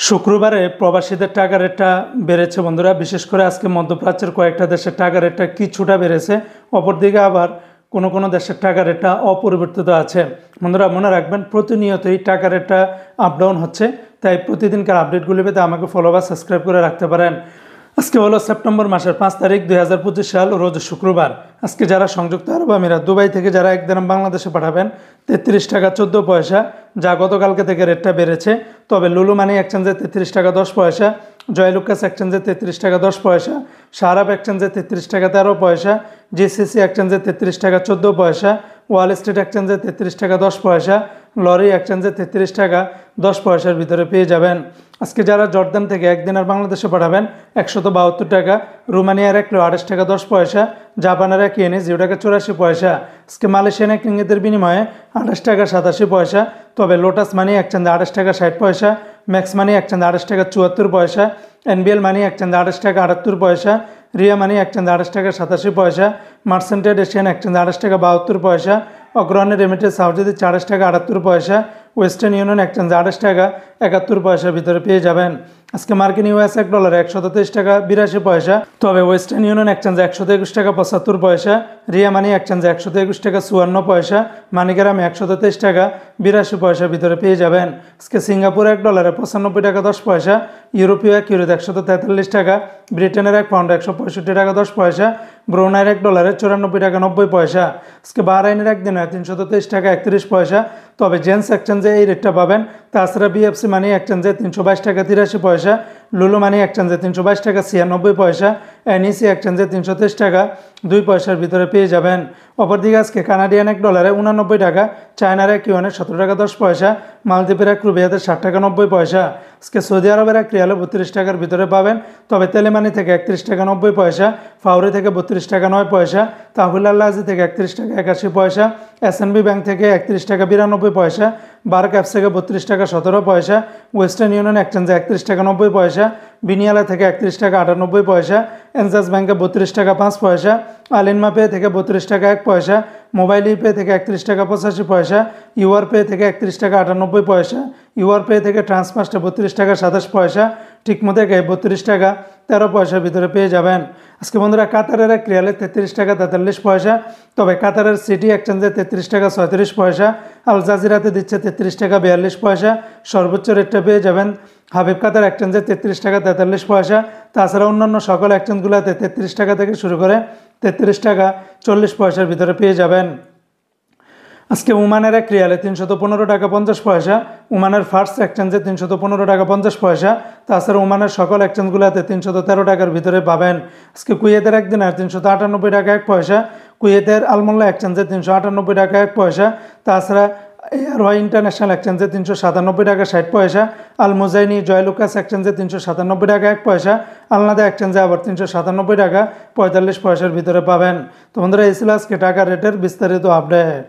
শুক্রবারে প্রবাসীদের টাকা রেটটা বেড়েছে বন্ধুরা। বিশেষ করে আজকে মধ্যপ্রাচ্যের কয়েকটা দেশের টাকা রেটটা কিছুটা বেড়েছে, অপরদিকে আবার কোনো কোনো দেশের টাকা রেটটা অপরিবর্তিত আছে। বন্ধুরা মনে রাখবেন, প্রতিনিয়তই টাকা রেটটা আপ ডাউন হচ্ছে, তাই প্রতিদিনকার আপডেটগুলি পেতে আমাকে ফলো বা সাবস্ক্রাইব করে রাখতে পারেন। আজকে হলো সেপ্টেম্বর মাসের 5 তারিখ 2025 সাল, রোজ শুক্রবার। আজকে যারা সংযুক্ত আরব আমিরাত দুবাই থেকে যারা 1 দিরহাম বাংলাদেশে পাঠাবেন 33 টাকা 14 পয়সা, যা গতকালকে থেকে রেটটা বেড়েছে। তবে লুলু মানি এক্সচেঞ্জে 33 টাকা 10 পয়সা, জয়লুকাস এক্সচেঞ্জে 33 টাকা 10 পয়সা, সারাব এক্সচেঞ্জে 33 টাকা 13 পয়সা, জিসিসি এক্সচেঞ্জে 33 টাকা 14 পয়সা, ওয়াল স্ট্রিট এক্সচেঞ্জে 33 টাকা 10 পয়সা, লরি এক্সচেঞ্জে 33 টাকা 10 পয়সার ভিতরে পেয়ে যাবেন। আজকে যারা জর্দান থেকে 1 দিনের বাংলাদেশে পাঠাবেন 172 টাকা, রোমানিয়ার 1 কিলো 28 টাকা 10 পয়সা, জাপানের 1 ইয়েনে 0 টাকা 84 পয়সা। আজকে মালয়েশিয়ান 1 রিঙ্গিতের বিনিময়ে 28 টাকা 87 পয়সা। তবে লোটাস মানি এক্সচেঞ্জে 28 টাকা 60 পয়সা, ম্যাক্স মানি এক্সচেঞ্জে 28 টাকা 74 পয়সা, এনবিএল মানি এক্সচেঞ্জে 28 টাকা 78 পয়সা, রিয়া মানি এক্সচেঞ্জে 28 টাকা 87 পয়সা, মার্সেন্টেড এশিয়ান এক্সচেঞ্জে 28 টাকা 72 পয়সা, অগ্রণী রেমিটেন্স সাউদিতে 28 টাকা 78 পয়সা, ওয়েস্টার্ন ইউনিয়ন এক্সচেঞ্জে 28 টাকা 71 পয়সার ভিতরে পেয়ে যাবেন। আজকে মার্কিন ইউএস $1 123 টাকা 82 পয়সা। তবে ওয়েস্টার্ন ইউনিয়ন এক্সচেঞ্জে 121 টাকা 75 পয়সা, রিয়া মানি এক্সচেঞ্জে 121 টাকা 54 পয়সা, মানিগ্রামে 123 টাকা 82 পয়সার ভিতরে পেয়ে যাবেন। আজকে সিঙ্গাপুর $1 95 টাকা 10 পয়সা, ইউরোপীয় 1 ইউরো 143 টাকা, ব্রিটেনের 1 পাউন্ড 165 টাকা 10 পয়সা, ব্রুনাইয়ের $1 94 টাকা 90 পয়সা। আজকে বাহরাইনের 1 দিনে 323 টাকা 31 পয়সা। তবে জেন্স এক্সচেঞ্জে এই রেটটা পাবেন। তাছাড়া বিএফসি মানি এক্সচেঞ্জে 322 টাকা 83 পয়সা, লুলু মানি এক্সচেঞ্জে 322 টাকা 96 পয়সা, এনইসি এক্সচেঞ্জে 323 টাকা 2 পয়সার ভিতরে পেয়ে যাবেন। অপরদিকে আজকে কানাডিয়ান $1 89 টাকা, চায়নার 1 ইউয়ানে 17 টাকা 10 পয়সা, মালদ্বীপের 1 রুপিয়াতে 60 টাকা 90 পয়সা। আজকে সৌদি আরবের 1 রিয়ালে 32 টাকার ভিতরে পাবেন। তবে তেলেমানি থেকে 31 টাকা 90 পয়সা, ফাউরি থেকে 32 টাকা 9 পয়সা, তাহুল আল্লাজি থেকে 31 টাকা 81 পয়সা, এসএনবি ব্যাংক থেকে 31 টাকা 92 পয়সা, বার্ক অ্যাপস থেকে 32 টাকা 17 পয়সা, ওয়েস্টার্ন ইউনিয়ন এক্সচেঞ্জে 31 টাকা 90 পয়সা, বিনিয়ালা থেকে 31 টাকা 98 পয়সা, এনজাস ব্যাংকে 32 টাকা 5 পয়সা, আলিনমা পে থেকে 32 টাকা 1 পয়সা, মোবাইল পে থেকে 31 টাকা 85 পয়সা, ইউআর পে থেকে 31 টাকা 98 পয়সা, ইউআর পে থেকে ট্রান্সফার্স্টে 32 টাকা 27 পয়সা, টিকমো থেকে 32 টাকা 13 পয়সার ভিতরে পেয়ে যাবেন। আজকে বন্ধুরা কাতারের 1 রিয়ালে 33 টাকা 43 পয়সা। তবে কাতারের সিটি এক্সচেঞ্জে 33 টাকা 37 পয়সা, আল জাজিরাতে দিচ্ছে 33 টাকা 42 পয়সা। সর্বোচ্চ রেটটা পেয়ে যাবেন হাবিব কাতার এক্সচেঞ্জে 33 টাকা 43 পয়সা। তাছাড়া অন্যান্য সকল এক্সচেঞ্জগুলোতে 33 টাকা থেকে শুরু করে 33 টাকা 40 পয়সার ভিতরে পেয়ে যাবেন। আজকে ওমানের 1 রিয়ালে 315 টাকা 50 পয়সা, ওমানের ফার্স্ট এক্সচেঞ্জে 315 টাকা 50 পয়সা। তাছাড়া ওমানের সকল এক্সচেঞ্জগুলোতে 313 টাকার ভিতরে পাবেন। আজকে কুয়েতের 1 দিনের 398 টাকা 1 পয়সা, কুয়েতের আলমোল্লা এক্সচেঞ্জে 398 টাকা 1 পয়সা। তাছাড়া এয়ারওয়াই ইন্টারন্যাশনাল এক্সচেঞ্জে 397 টাকা 60 পয়সা, আল মুজাইনি জয়লুকাস এক্সচেঞ্জে 397 টাকা 1 পয়সা, আলনাদা এক্সচেঞ্জে আবার 397 টাকা 45 পয়সার ভিতরে পাবেন। তো বন্ধুরা এই ছিল আজকে টাকা রেটের বিস্তারিত আপডেট।